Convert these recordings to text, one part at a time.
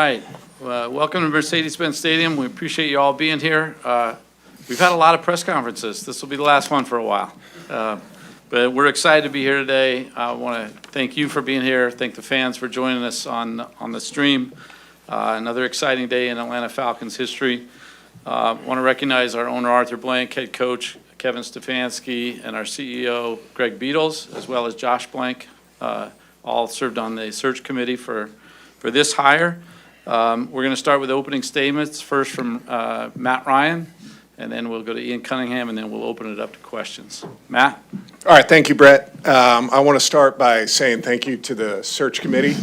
right. Welcome to Mercedes-Benz Stadium. We appreciate you all being here. We've had a lot of press conferences. This will be the last one for a while. But we're excited to be here today. I want to thank you for being here. Thank the fans for joining us on the stream. Another exciting day in Atlanta Falcons history. I want to recognize our owner, Arthur Blank, head coach, Kevin Stefanski, and our CEO, Greg Beatles, as well as Josh Blank. All served on the search committee for this hire. We're going to start with opening statements, first from Matt Ryan, and then we'll go to Ian Cunningham, and then we'll open it up to questions. Matt? All right, thank you, Brett. I want to start by saying thank you to the search committee.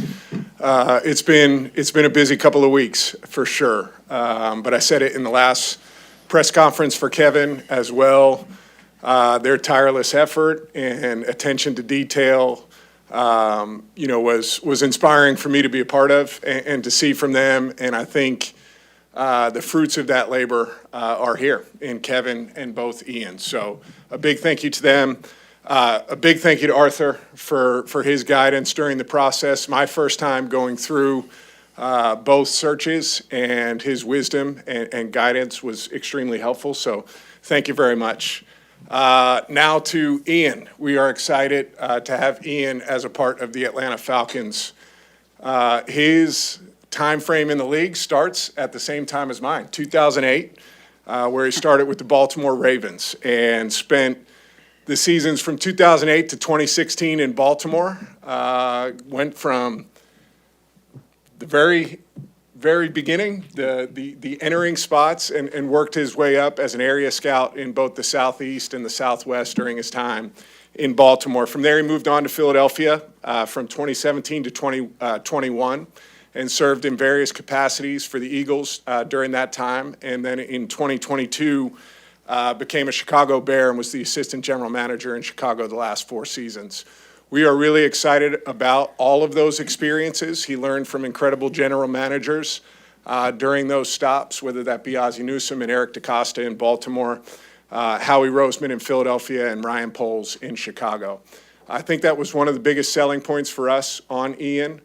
It's been a busy couple of weeks, for sure. But I said it in the last press conference for Kevin as well. Their tireless effort and attention to detail was inspiring for me to be a part of and to see from them. And I think the fruits of that labor are here in Kevin and both Ian. So a big thank you to them. A big thank you to Arthur for his guidance during the process. My first time going through both searches, and his wisdom and guidance was extremely helpful. So thank you very much. Now to Ian. We are excited to have Ian as a part of the Atlanta Falcons. His time frame in the league starts at the same time as mine, 2008, where he started with the Baltimore Ravens and spent the seasons from 2008 to 2016 in Baltimore. Went from the very beginning, the entering spots, and worked his way up as an area scout in both the Southeast and the Southwest during his time in Baltimore. From there, he moved on to Philadelphia from 2017 to 2021 and served in various capacities for the Eagles during that time. And then in 2022, became a Chicago Bear and was the assistant general manager in Chicago the last 4 seasons. We are really excited about all of those experiences. He learned from incredible general managers during those stops, whether that be Ozzie Newsome and Eric DeCosta in Baltimore, Howie Roseman in Philadelphia, and Ryan Poles in Chicago. I think that was one of the biggest selling points for us on Ian,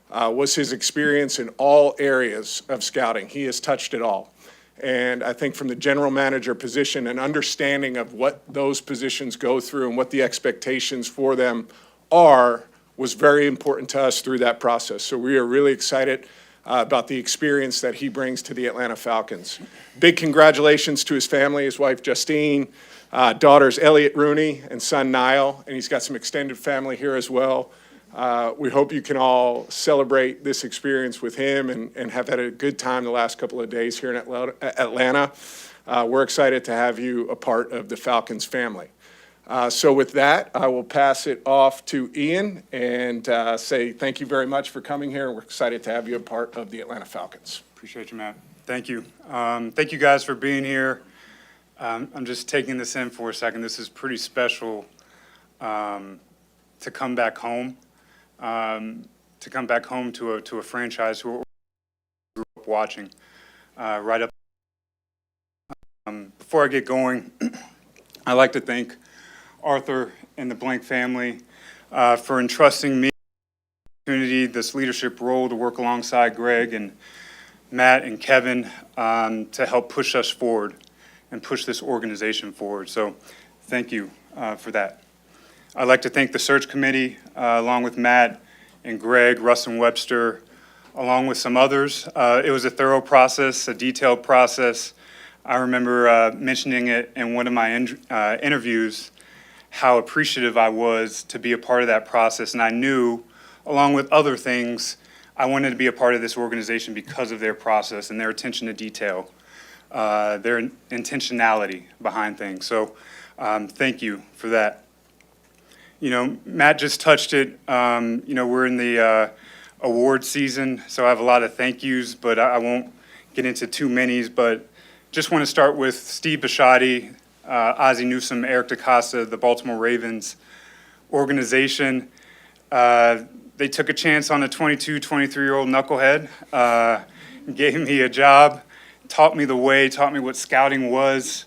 was his experience in all areas of scouting. He has touched it all. And I think from the general manager position, an understanding of what those positions go through and what the expectations for them was very important to us through that process. So we are really excited about the experience that he brings to the Atlanta Falcons. Big congratulations to his family, his wife Justine, daughters Elliot Rooney and son Niall, and he's got some extended family here as well. We hope you can all celebrate this experience with him and have had a good time the last couple of days here in Atlanta. We're excited to have you a part of the Falcons family. So with that, I will pass it off to Ian and say thank you very much for coming here. We're excited to have you a part of the Atlanta Falcons. Appreciate you, Matt. Thank you. Thank you guys for being here. I'm just taking this in for a second. This is pretty special to come back home. To a franchise who grew up watching right up. Before I get going, I'd like to thank Arthur and the Blank family for entrusting me this leadership role to work alongside Greg and Matt and Kevin to help push us forward and push this organization forward. So thank you for that. I'd like to thank the search committee along with Matt and Greg, Russ and Webster, along with some others. It was a thorough process, a detailed process. I remember mentioning it in one of my interviews, how appreciative I was to be a part of that process. And I knew, along with other things, I wanted to be a part of this organization because of their process and their attention to detail, their intentionality behind things. So thank you for that. You know, Matt just touched it. We're in the award season, so I have a lot of thank yous, but I won't get into too many. But just want to start with Steve Bisciotti, Ozzie Newsome, Eric DeCosta, the Baltimore Ravens organization. They took a chance on a 22, 23-year-old knucklehead, gave me a job, taught me the way, taught me what scouting was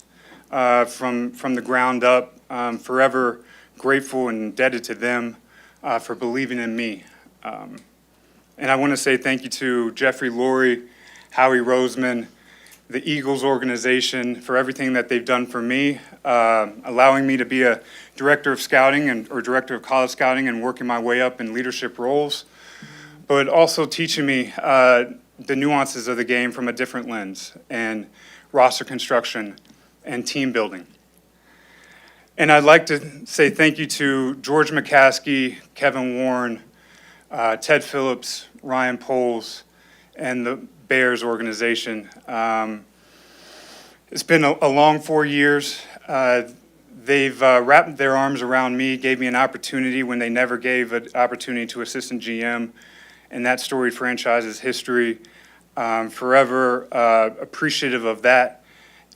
from the ground up. Forever grateful and indebted to them for believing in me. And I want to say thank you to Jeffrey Lurie, Howie Roseman, the Eagles organization for everything that they've done for me, allowing me to be a director of scouting or director of college scouting and working my way up in leadership roles, but also teaching me the nuances of the game from a different lens and roster construction and team building. And I'd like to say thank you to George McCaskey, Kevin Warren, Ted Phillips, Ryan Poles, and the Bears organization. It's been a long 4 years. They've wrapped their arms around me, gave me an opportunity when they never gave an opportunity to assistant GM, and that storied franchise's history. Forever appreciative of that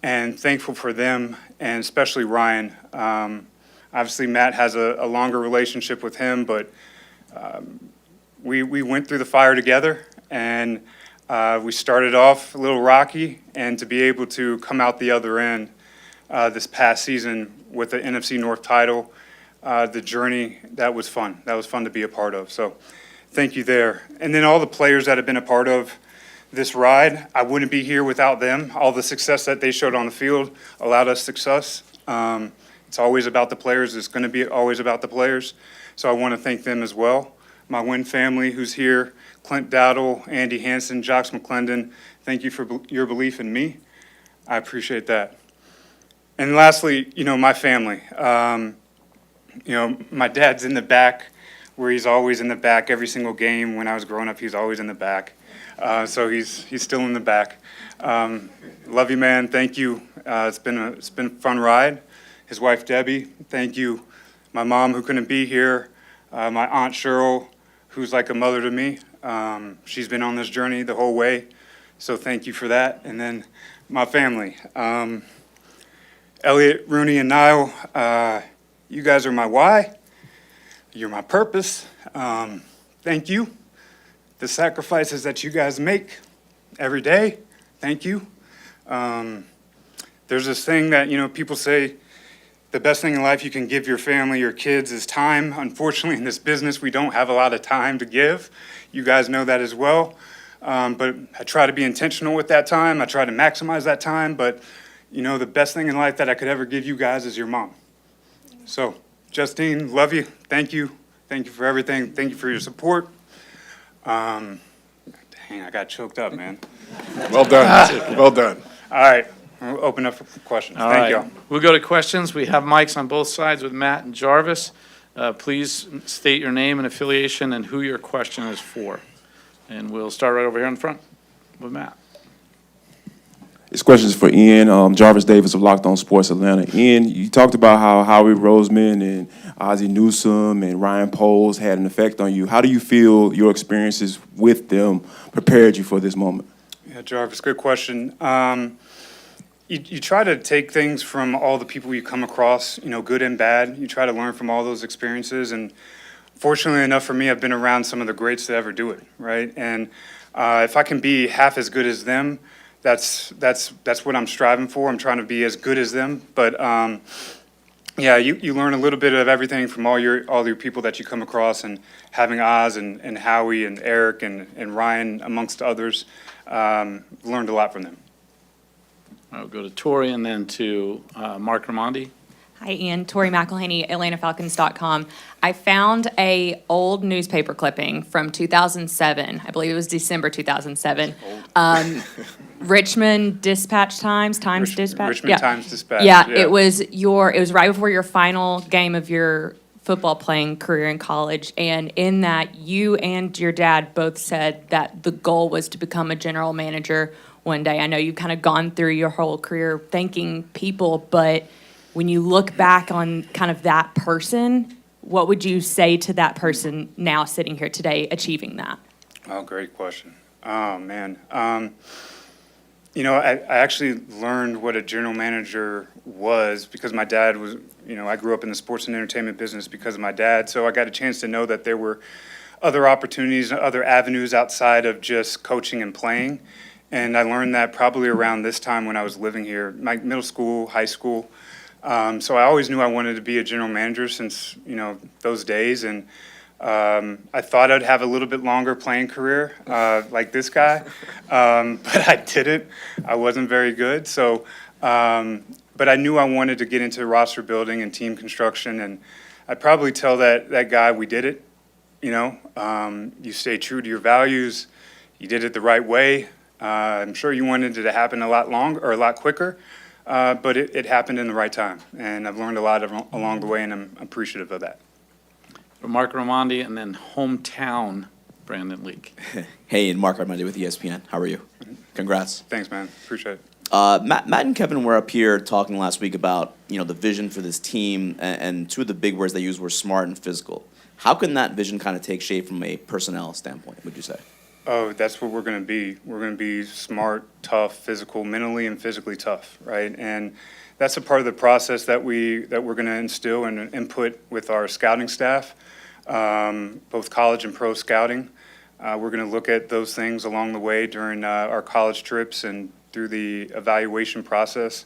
and thankful for them, and especially Ryan. Obviously, Matt has a longer relationship with him, but we went through the fire together, and we started off a little rocky, and to be able to come out the other end this past season with the NFC North title, the journey, that was fun. That was fun to be a part of. So thank you there. And then all the players that have been a part of this ride, I wouldn't be here without them. All the success that they showed on the field allowed us success. It's always about the players. It's going to be always about the players. So I want to thank them as well. My Wynn family who's here, Clint Dowdle, Andy Hansen, Jocks McClendon, thank you for your belief in me. I appreciate that. And lastly, my family. My dad's in the back, where he's always in the back every single game. When I was growing up, he's always in the back. So he's still in the back. Love you, man. Thank you. It's been a fun ride. His wife, Debbie, thank you. My mom, who couldn't be here. My Aunt Cheryl, who's like a mother to me. She's been on this journey the whole way. So thank you for that. And then my family. Elliot, Rooney, and Niall, you guys are my why. You're my purpose. Thank you. The sacrifices that you guys make every day, thank you. There's this thing that, people say, the best thing in life you can give your family, your kids, is time. Unfortunately, in this business, we don't have a lot of time to give. You guys know that as well. But I try to be intentional with that time. I try to maximize that time. But, the best thing in life that I could ever give you guys is your mom. So, Justine, love you. Thank you. Thank you for everything. Thank you for your support. Dang, I got choked up, man. Well done. Well done. All right, we'll open up for questions. All Thank right. y'all. We'll go to questions. We have mics on both sides with Matt and Jarvis. Please state your name and affiliation and who your question is for. And we'll start right over here in front with Matt. This question is for Ian. Jarvis Davis of Locked On Sports Atlanta. Ian, you talked about how Howie Roseman and Ozzie Newsome and Ryan Poles had an effect on you. How do you feel your experiences with them prepared you for this moment? Yeah, Jarvis, good question. You try to take things from all the people you come across, good and bad. You try to learn from all those experiences. And fortunately enough for me, I've been around some of the greats to ever do it, right? And if I can be half as good as them, that's what I'm striving for. I'm trying to be as good as them. But you learn a little bit of everything from all your people that you come across, and having Oz and Howie and Eric and Ryan amongst others, learned a lot from them. I'll go to Tori and then to Mark Ramondi. Hi, Ian. Tori McElhaney, AtlantaFalcons.com. I found a old newspaper clipping from 2007. I believe it was December 2007. Richmond Dispatch Times Dispatch. Richmond Times Dispatch. Yeah, it was right before your final game of your football playing career in college, and in that, you and your dad both said that the goal was to become a general manager one day. I know you've kind of gone through your whole career thanking people, but when you look back on kind of that person, what would you say to that person now sitting here today achieving that? Oh, great question. Oh, man. I actually learned what a general manager was because my dad was, I grew up in the sports and entertainment business because of my dad. So I got a chance to know that there were other opportunities, other avenues outside of just coaching and playing. And I learned that probably around this time when I was living here, my middle school, high school. So I always knew I wanted to be a general manager since, those days. And I thought I'd have a little bit longer playing career, like this guy, but I didn't. I wasn't very good. So, but I knew I wanted to get into roster building and team construction, and I'd probably tell that guy we did it. You know, you stay true to your values. You did it the right way. I'm sure you wanted it to happen a lot longer or a lot quicker, but it happened in the right time, and I've learned a lot along the way, and I'm appreciative of that. Mark Raimondi, and then hometown Brandon Leak. Hey, and Mark Armandi with ESPN. How are you? Congrats. Thanks, man. Appreciate it. Matt and Kevin were up here talking last week about, you know, the vision for this team, and two of the big words they used were smart and physical. How can that vision kind of take shape from a personnel standpoint, would you say? Oh, that's what we're going to be. We're going to be smart, tough, physical, mentally and physically tough, right? And that's a part of the process that we're going to instill and input with our scouting staff, both college and pro scouting. We're going to look at those things along the way during our college trips and through the evaluation process.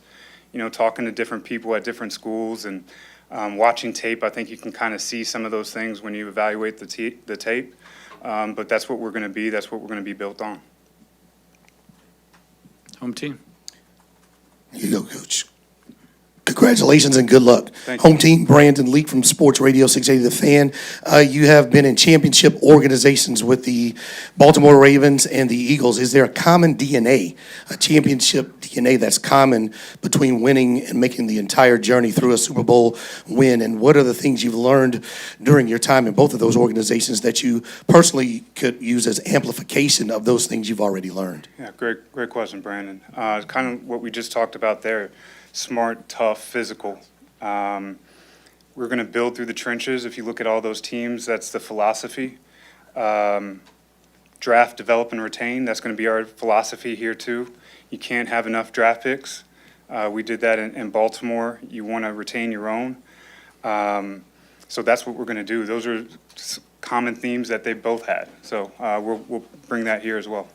You know, talking to different people at different schools and watching tape. I think you can kind of see some of those things when you evaluate the tape. But that's what we're going to be. That's what we're going to be built on. Home team. Here you go, Coach. Congratulations and good luck. Thank you. Home team, Brandon Leak from Sports Radio 680 The Fan. You have been in championship organizations with the Baltimore Ravens and the Eagles. Is there a common DNA, a championship DNA that's common between winning and making the entire journey through a Super Bowl win? And what are the things you've learned during your time in both of those organizations that you personally could use as amplification of those things you've already learned? Yeah, great question, Brandon. Kind of what we just talked about there. Smart, tough, physical. We're going to build through the trenches. If you look at all those teams, that's the philosophy. Draft, develop, and retain. That's going to be our philosophy here too. You can't have enough draft picks. We did that in Baltimore. You want to retain your own. So that's what we're going to do. Those are common themes that they both had. So we'll bring that here as well.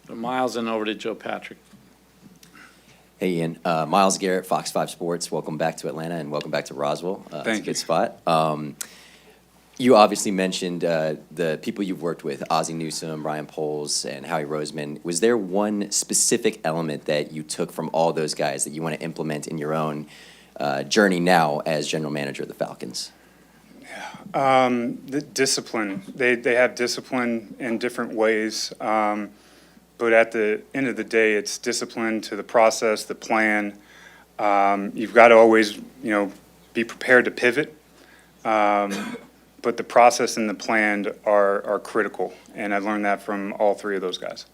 From Miles and over to Joe Patrick. Hey, Ian. Miles Garrett, Fox 5 Sports. Welcome back to Atlanta and welcome back to Roswell. It's a Thank you. good spot. You obviously mentioned the people you've worked with, Ozzie Newsome, Ryan Poles, and Howie Roseman. Was there one specific element that you took from all those guys that you want to implement in your own journey now as general manager of the Falcons? The discipline. They have discipline in different ways. But at the end of the day, it's discipline to the process, the plan. You've got to always, be prepared to pivot. But the process and the plan are critical. And I've learned that from all three of those guys.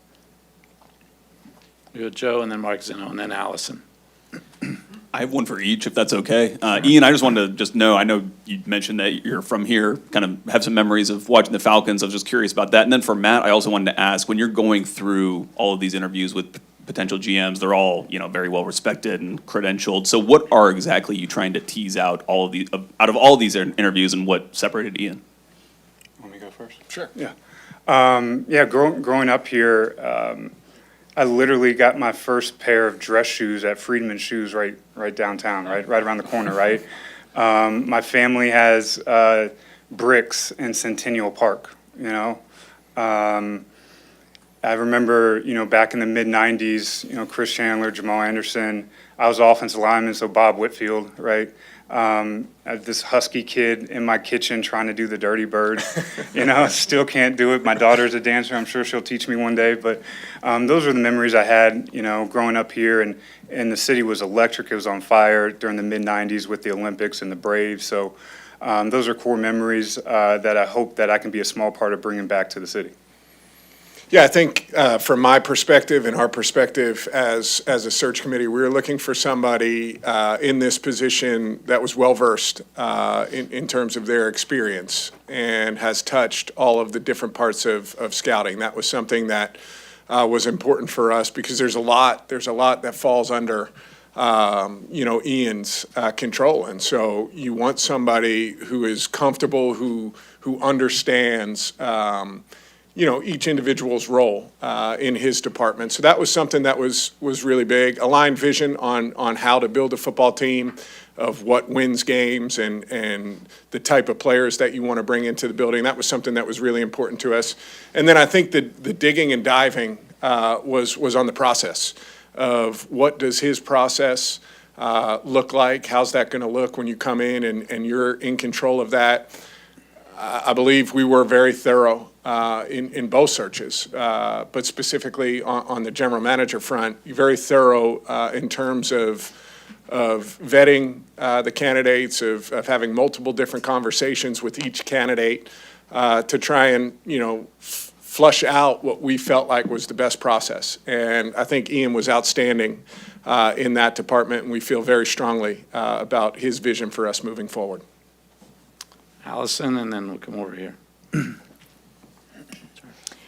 We go Joe, and then Mark Zeno, and then Allison. I have one for each, if that's okay. Ian, I just wanted to just know, I know you mentioned that you're from here, kind of have some memories of watching the Falcons. I was just curious about that. And then for Matt, I also wanted to ask, when you're going through all of these interviews with potential GMs, they're all, very well respected and credentialed. So what are exactly you trying to tease out out of all these interviews, and what separated Ian? Want me to go first? Sure. Yeah. Growing up here, I literally got my first pair of dress shoes at Friedman Shoes right downtown, right around the corner, right? My family has bricks in Centennial Park, I remember, back in the mid-'90s, Chris Chandler, Jamal Anderson. I was offensive lineman, so Bob Whitfield, right? I had this husky kid in my kitchen trying to do the Dirty Bird. Still can't do it. My daughter's a dancer. I'm sure she'll teach me one day. But those are the memories I had, growing up here. And the city was electric. It was on fire during the mid-'90s with the Olympics and the Braves. So those are core memories that I hope that I can be a small part of bringing back to the city. Yeah, I think from my perspective and our perspective as a search committee, we were looking for somebody in this position that was well-versed in terms of their experience and has touched all of the different parts of scouting. That was something that was important for us because there's a lot that falls under Ian's control. And so you want somebody who is comfortable, who understands each individual's role in his department. So that was something that was really big. Aligned vision on how to build a football team, of what wins games and the type of players that you want to bring into the building. That was something that was really important to us. And then I think the digging and diving was on the process of what does his process look like? How's that going to look when you come in and you're in control of that? I believe we were very thorough in both searches, but specifically on the general manager front, very thorough in terms of vetting the candidates, of having multiple different conversations with each candidate to try and, flush out what we felt like was the best process. And I think Ian was outstanding in that department, and we feel very strongly about his vision for us moving forward. Allison, and then we'll come over here.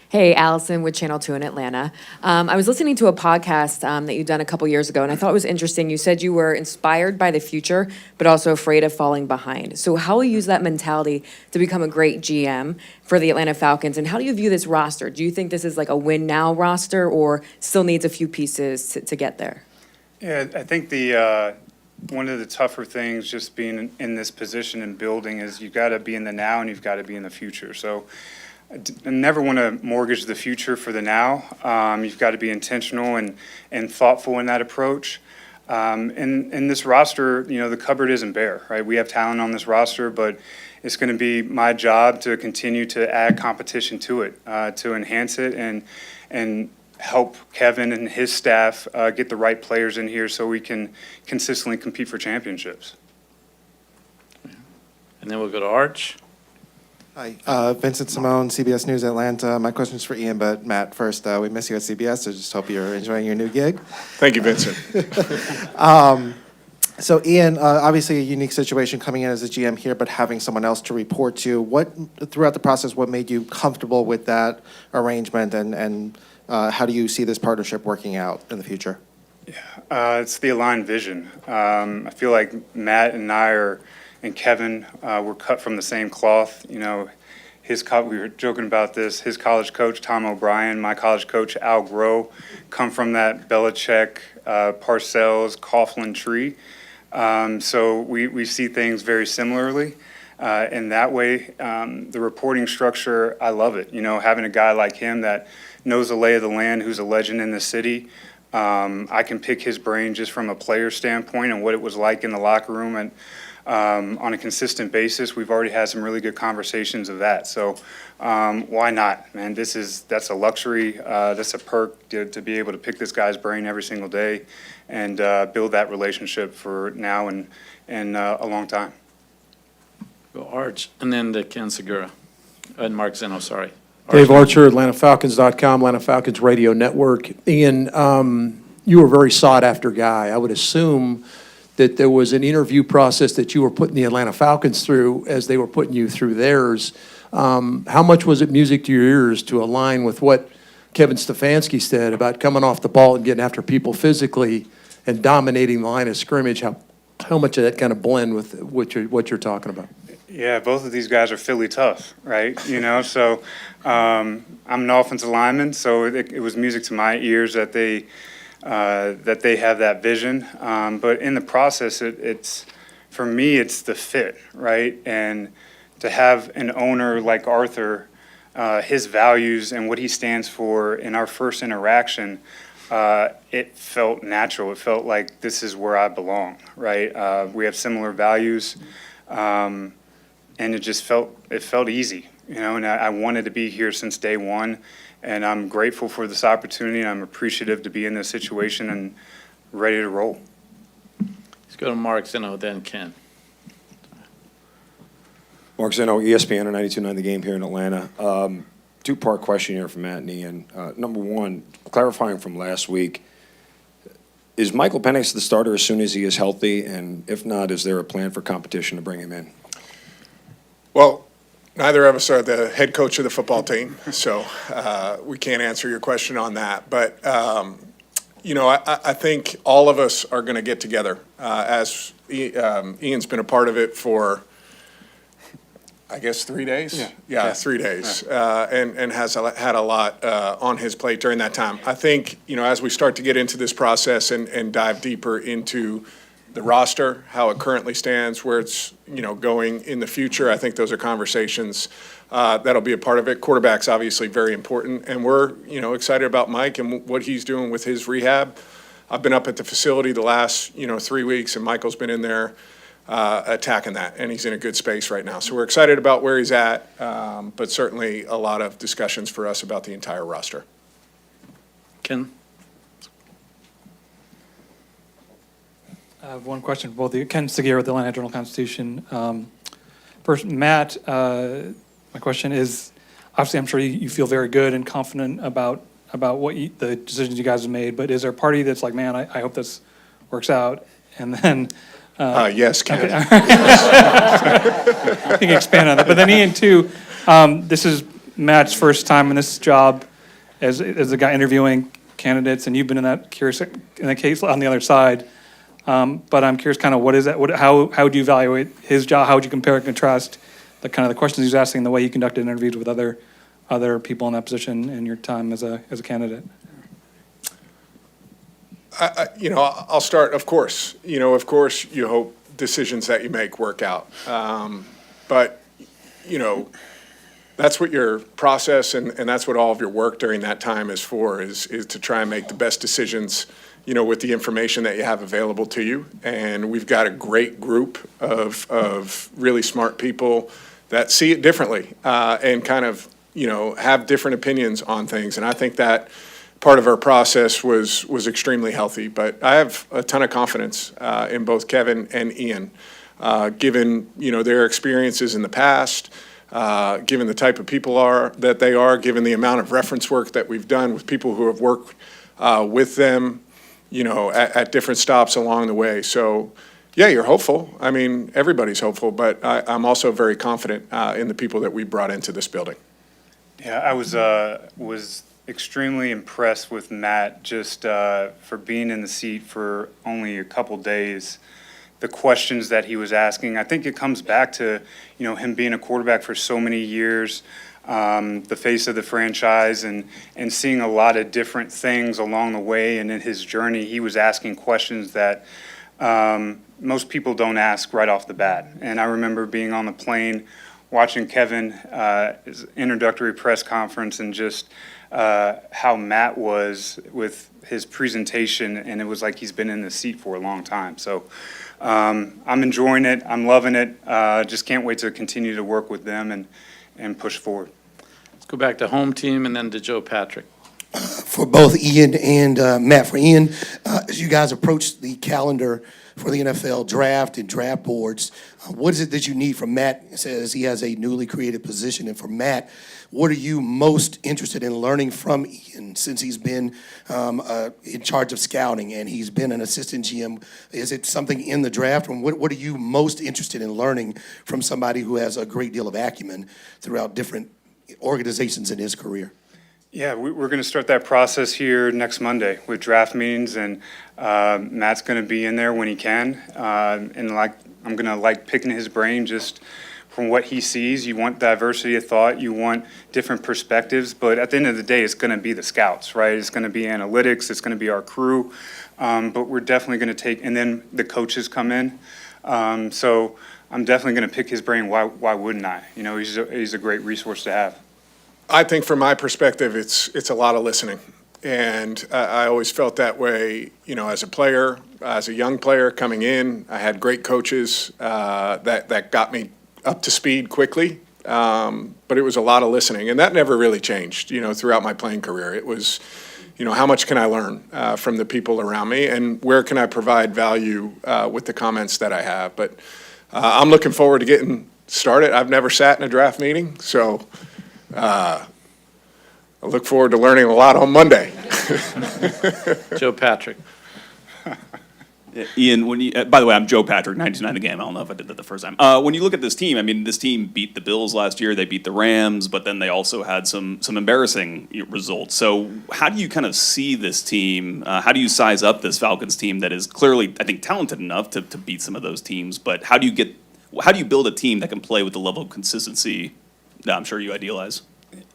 Hey, Allison with Channel 2 in Atlanta. I was listening to a podcast that you'd done a couple years ago, and I thought it was interesting. You said you were inspired by the future, but also afraid of falling behind. So how will you use that mentality to become a great GM for the Atlanta Falcons, and how do you view this roster? Do you think this is like a win-now roster, or still needs a few pieces to get there? Yeah, I think one of the tougher things just being in this position and building is you've got to be in the now and you've got to be in the future. So I never want to mortgage the future for the now. You've got to be intentional and thoughtful in that approach. And this roster, the cupboard isn't bare, right? We have talent on this roster, but it's going to be my job to continue to add competition to it, to enhance it and help Kevin and his staff get the right players in here so we can consistently compete for championships. And then we'll go to Arch. Hi, Vincent Simone, CBS News Atlanta. My question's for Ian, but Matt, first, we miss you at CBS, so just hope you're enjoying your new gig. Thank you, Vincent. So Ian, obviously a unique situation coming in as a GM here, but having someone else to report to. Throughout the process, what made you comfortable with that arrangement, and how do you see this partnership working out in the future? It's the aligned vision. I feel like Matt and I and Kevin were cut from the same cloth. We were joking about this. His college coach, Tom O'Brien, my college coach, Al Groh, come from that Belichick, Parcells, Coughlin tree. So we see things very similarly. In that way, the reporting structure, I love it. Having a guy like him that knows the lay of the land, who's a legend in the city. I can pick his brain just from a player standpoint and what it was like in the locker room and on a consistent basis. We've already had some really good conversations of that. So why not, man? That's a luxury. That's a perk to be able to pick this guy's brain every single day and build that relationship for now and a long time. Go Arch, and then to Ken Segura. And Mark Zeno, sorry. Dave Archer, AtlantaFalcons.com, Atlanta Falcons Radio Network. Ian, you were a very sought-after guy. I would assume that there was an interview process that you were putting the Atlanta Falcons through as they were putting you through theirs. How much was it music to your ears to align with what Kevin Stefanski said about coming off the ball and getting after people physically and dominating the line of scrimmage? How much of that kind of blend with what you're talking about? Yeah, both of these guys are Philly tough, right? So I'm an offensive lineman, so it was music to my ears that they have that vision. But in the process, it's for me, it's the fit, right? And to have an owner like Arthur, his values and what he stands for in our first interaction, it felt natural. It felt like this is where I belong, right? We have similar values. And it just felt easy, and I wanted to be here since day one, and I'm grateful for this opportunity, and I'm appreciative to be in this situation and ready to roll. Let's go to Mark Zeno, then Ken. Mark Zeno, ESPN or 92.9 The Game here in Atlanta. Two-part question here from Matt and Ian. Number one, clarifying from last week, is Michael Penix the starter as soon as he is healthy? And if not, is there a plan for competition to bring him in? Well, neither of us are the head coach of the football team, so we can't answer your question on that. But, I think all of us are going to get together as Ian's been a part of it for, I guess, 3 days? Yeah, 3 days, and has had a lot on his plate during that time. I think, as we start to get into this process and dive deeper into the roster, how it currently stands, where it's, going in the future. I think those are conversations that'll be a part of it. Quarterback's obviously very important, and we're, excited about Mike and what he's doing with his rehab. I've been up at the facility the last, 3 weeks, and Michael's been in there attacking that, and he's in a good space right now. So we're excited about where he's at, but certainly a lot of discussions for us about the entire roster. Ken? I have one question for both of you. Ken Seguier with the Atlanta Journal-Constitution. First, Matt, my question is, obviously, I'm sure you feel very good and confident about the decisions you guys have made, but is there a party that's like, man, I hope this works out? And then... Yes, Ken. Okay. I can expand on that. But then Ian, too, this is Matt's first time in this job as the guy interviewing candidates, and you've been in that case on the other side. But I'm curious, kind of, what is that? How would you evaluate his job? How would you compare and contrast the kind of the questions he's asking, the way he conducted interviews with other people in that position in your time as a candidate? I'll start. Of course, you hope decisions that you make work out. But that's what your process and that's what all of your work during that time is for, is to try and make the best decisions, with the information that you have available to you. And we've got a great group of really smart people that see it differently and kind of, have different opinions on things. And I think that part of our process was extremely healthy. But I have a ton of confidence in both Kevin and Ian, given, their experiences in the past, given the type of people that they are, given the amount of reference work that we've done with people who have worked with them, at different stops along the way. So, yeah, you're hopeful. I mean, everybody's hopeful, but I'm also very confident in the people that we brought into this building. Yeah, I was extremely impressed with Matt just for being in the seat for only a couple days. The questions that he was asking, I think it comes back to, him being a quarterback for so many years, the face of the franchise, and seeing a lot of different things along the way. And in his journey, he was asking questions that most people don't ask right off the bat. And I remember being on the plane, watching Kevin, his introductory press conference, and just how Matt was with his presentation, and it was like he's been in the seat for a long time. So I'm enjoying it. I'm loving it. Just can't wait to continue to work with them and push forward. Let's go back to home team and then to Joe Patrick. For both Ian and Matt, for Ian, as you guys approach the calendar for the NFL draft and draft boards, what is it that you need from Matt? It says he has a newly created position. And for Matt, what are you most interested in learning from Ian since he's been in charge of scouting and he's been an assistant GM? Is it something in the draft? And what are you most interested in learning from somebody who has a great deal of acumen throughout different organizations in his career? Yeah, we're going to start that process here next Monday with draft meetings, and Matt's going to be in there when he can. And I'm going to like picking his brain just from what he sees. You want diversity of thought, you want different perspectives, but at the end of the day, it's going to be the scouts, right? It's going to be analytics, it's going to be our crew, but we're definitely going to take, and then the coaches come in. So I'm definitely going to pick his brain. Why wouldn't I? He's a great resource to have. I think from my perspective, it's a lot of listening. And I always felt that way, as a player, as a young player coming in. I had great coaches that got me up to speed quickly. But it was a lot of listening. And that never really changed, throughout my playing career. It was, how much can I learn from the people around me, and where can I provide value with the comments that I have. But I'm looking forward to getting started. I've never sat in a draft meeting, so I look forward to learning a lot on Monday. Joe Patrick. Ian, by the way, I'm Joe Patrick, 1999 The Game. I don't know if I did that the first time. When you look at this team, this team beat the Bills last year. They beat the Rams, but then they also had some embarrassing results. So how do you kind of see this team? How do you size up this Falcons team that is clearly, I think, talented enough to beat some of those teams? But how do you build a team that can play with the level of consistency that I'm sure you idealize?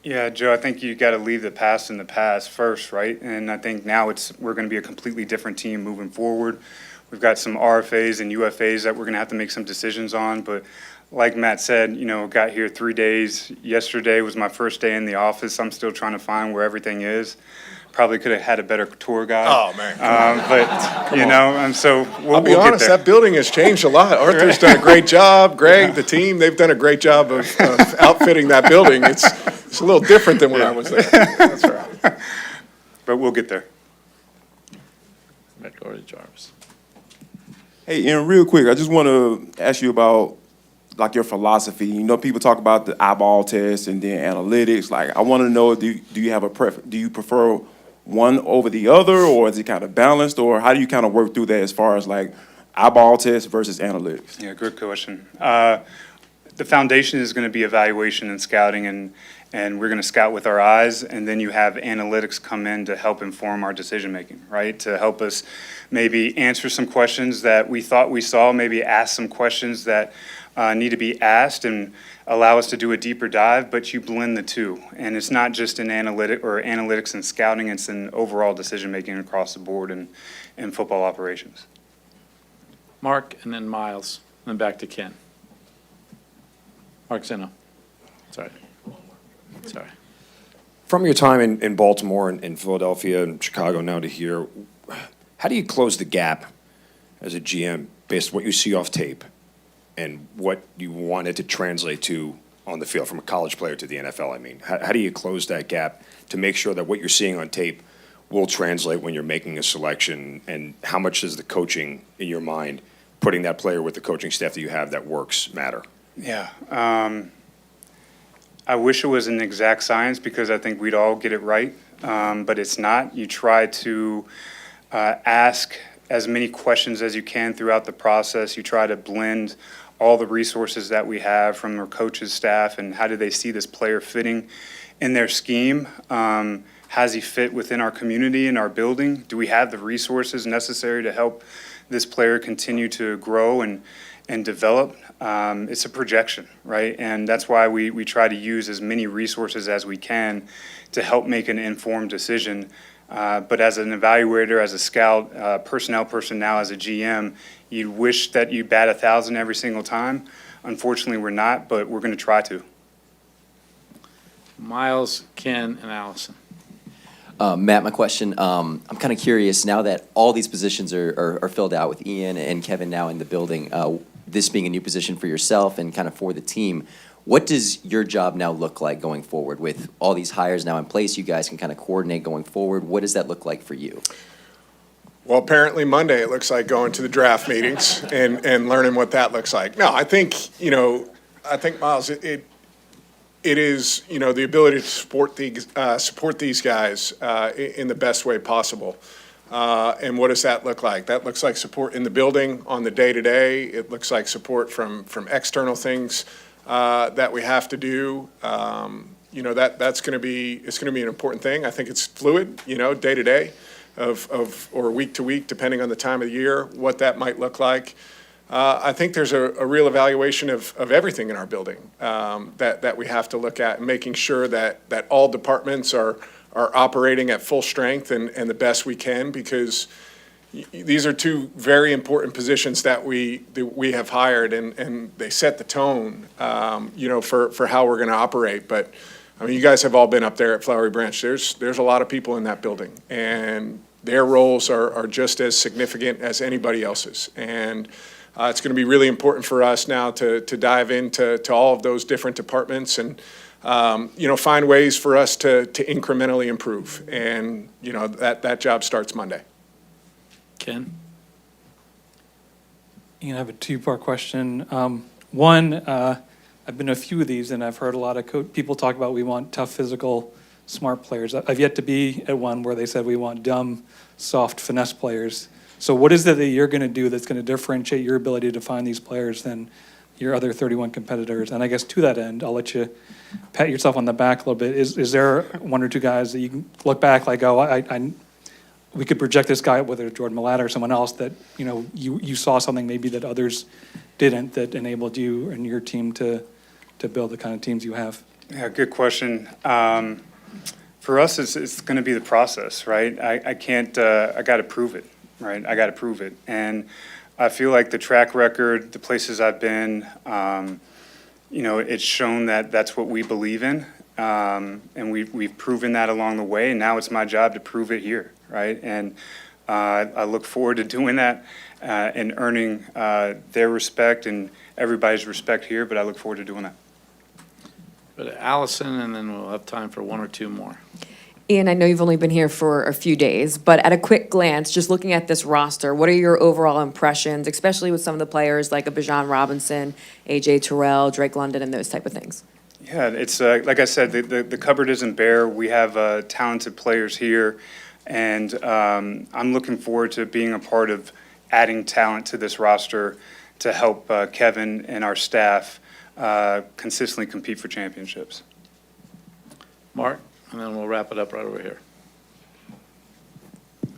Yeah, Joe, I think you got to leave the past in the past first, right? And I think now we're going to be a completely different team moving forward. We've got some RFAs and UFAs that we're going to have to make some decisions on. But like Matt said, got here 3 days. Yesterday was my first day in the office. I'm still trying to find where everything is. Probably could have had a better tour guide. Oh, man. And so we'll I'll be get honest, there. that building has changed a lot. Arthur's done a great job. Greg, the team, they've done a great job of outfitting that building. It's a little different than when I was there. That's right. But we'll get there. Back over to Jarvis. Hey, Ian, real quick, I just want to ask you about like your philosophy. People talk about the eyeball test and then analytics. Like, I want to know, do you have do you prefer one over the other, or is it kind of balanced, or how do you kind of work through that as far as like eyeball test versus analytics? Yeah, good question. The foundation is going to be evaluation and scouting, and we're going to scout with our eyes, and then you have analytics come in to help inform our decision-making, right? To help us maybe answer some questions that we thought we saw, maybe ask some questions that need to be asked, and allow us to do a deeper dive, but you blend the two. And it's not just in analytics and scouting, it's in overall decision-making across the board in football operations. Mark, and then Miles, and then back to Ken. Mark Zeno. Sorry. From your time in Baltimore and in Philadelphia and Chicago now to here, how do you close the gap as a GM based on what you see off tape and what you want it to translate to on the field from a college player to the NFL? I mean, how do you close that gap to make sure that what you're seeing on tape will translate when you're making a selection, and how much does the coaching in your mind, putting that player with the coaching staff that you have that works, matter? Yeah. I wish it was an exact science because I think we'd all get it right, but it's not. You try to ask as many questions as you can throughout the process. You try to blend all the resources that we have from our coaches, staff, and how do they see this player fitting in their scheme? Has he fit within our community and our building? Do we have the resources necessary to help this player continue to grow and develop? It's a projection, right? And that's why we try to use as many resources as we can to help make an informed decision. But as an evaluator, as a scout, personnel person now as a GM, you'd wish that you bat 1,000 every single time. Unfortunately, we're not, but we're going to try to. Miles, Ken, and Allison. Matt, my question, I'm kind of curious, now that all these positions are filled out with Ian and Kevin now in the building, this being a new position for yourself and kind of for the team, what does your job now look like going forward? With all these hires now in place, you guys can kind of coordinate going forward. What does that look like for you? Well, apparently Monday, it looks like going to the draft meetings and learning what that looks like. No, I think, Miles, it is, the ability to support these guys in the best way possible. And what does that look like? That looks like support in the building on the day-to-day. It looks like support from external things that we have to do. It's going to be an important thing. I think it's fluid, day-to-day or week-to-week, depending on the time of the year, what that might look like. I think there's a real evaluation of everything in our building that we have to look at, and making sure that all departments are operating at full strength and the best we can, because these are two very important positions that we have hired, and they set the tone, for how we're going to operate. But I mean, you guys have all been up there at Flowery Branch. There's a lot of people in that building, and their roles are just as significant as anybody else's. And it's going to be really important for us now to dive into all of those different departments and find ways for us to incrementally improve. And that job starts Monday. Ken? I have a two-part question. One, I've been to a few of these, and I've heard a lot of people talk about we want tough, physical, smart players. I've yet to be at one where they said we want dumb, soft, finesse players. So what is it that you're going to do that's going to differentiate your ability to find these players than your other 31 competitors? And I guess to that end, I'll let you pat yourself on the back a little bit. Is there one or two guys that you can look back like, oh, we could project this guy, whether it's Jordan Mailata or someone else, that you saw something maybe that others didn't, that enabled you and your team to build the kind of teams you have? Yeah, good question. For us, it's going to be the process, right? I can't, I got to prove it. right? I got to prove it. And I feel like the track record, the places I've been, it's shown that that's what we believe in. And we've proven that along the way. And now it's my job to prove it here, right? And I look forward to doing that and earning their respect and everybody's respect here, but I look forward to doing that. But Allison, and then we'll have time for one or two more. Ian, I know you've only been here for a few days, but at a quick glance, just looking at this roster, what are your overall impressions, especially with some of the players like a Bijan Robinson, A.J. Terrell, Drake London, and those type of things? Yeah, it's like I said, the cupboard isn't bare. We have talented players here, and I'm looking forward to being a part of adding talent to this roster to help Kevin and our staff consistently compete for championships. Mark, and then we'll wrap it up right over here.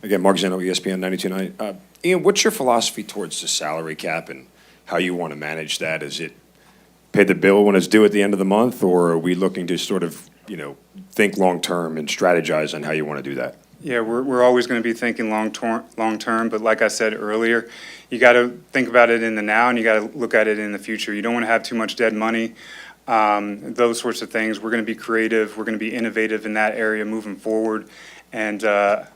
Again, Mark Zeno, ESPN 92.9. Ian, what's your philosophy towards the salary cap and how you want to manage that? Is it pay the bill when it's due at the end of the month, or are we looking to sort of, think long-term and strategize on how you want to do that? Yeah, we're always going to be thinking long-term, but like I said earlier, you got to think about it in the now and you got to look at it in the future. You don't want to have too much dead money, those sorts of things. We're going to be creative. We're going to be innovative in that area moving forward. And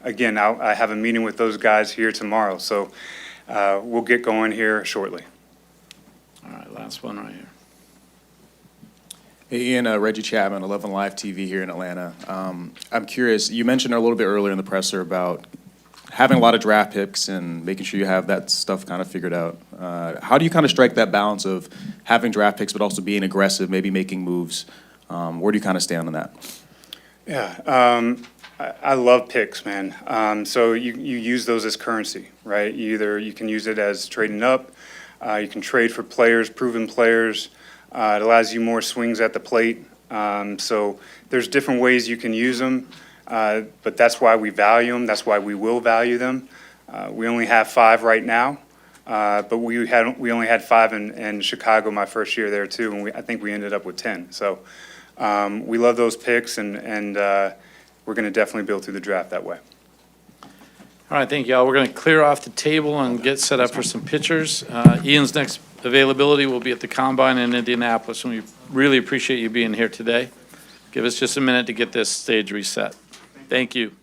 again, I have a meeting with those guys here tomorrow, so we'll get going here shortly. All right, last one right here. Hey, Ian, Reggie Chapman, 11 Live TV here in Atlanta. I'm curious, you mentioned a little bit earlier in the presser about having a lot of draft picks and making sure you have that stuff kind of figured out. How do you kind of strike that balance of having draft picks but also being aggressive, maybe making moves? Where do you kind of stand on that? Yeah, I love picks, man. So you use those as currency, right? You can use it as trading up. You can trade for players, proven players. It allows you more swings at the plate. So there's different ways you can use them, but that's why we value them. That's why we will value them. We only have 5 right now, but we only had 5 in Chicago my first year there too, and I think we ended up with 10. So we love those picks, and we're going to definitely build through the draft that way. All right, thank you all. We're going to clear off the table and get set up for some pitchers. Ian's next availability will be at the Combine in Indianapolis, and we really appreciate you being here today. Give us just a minute to get this stage reset. Thank you.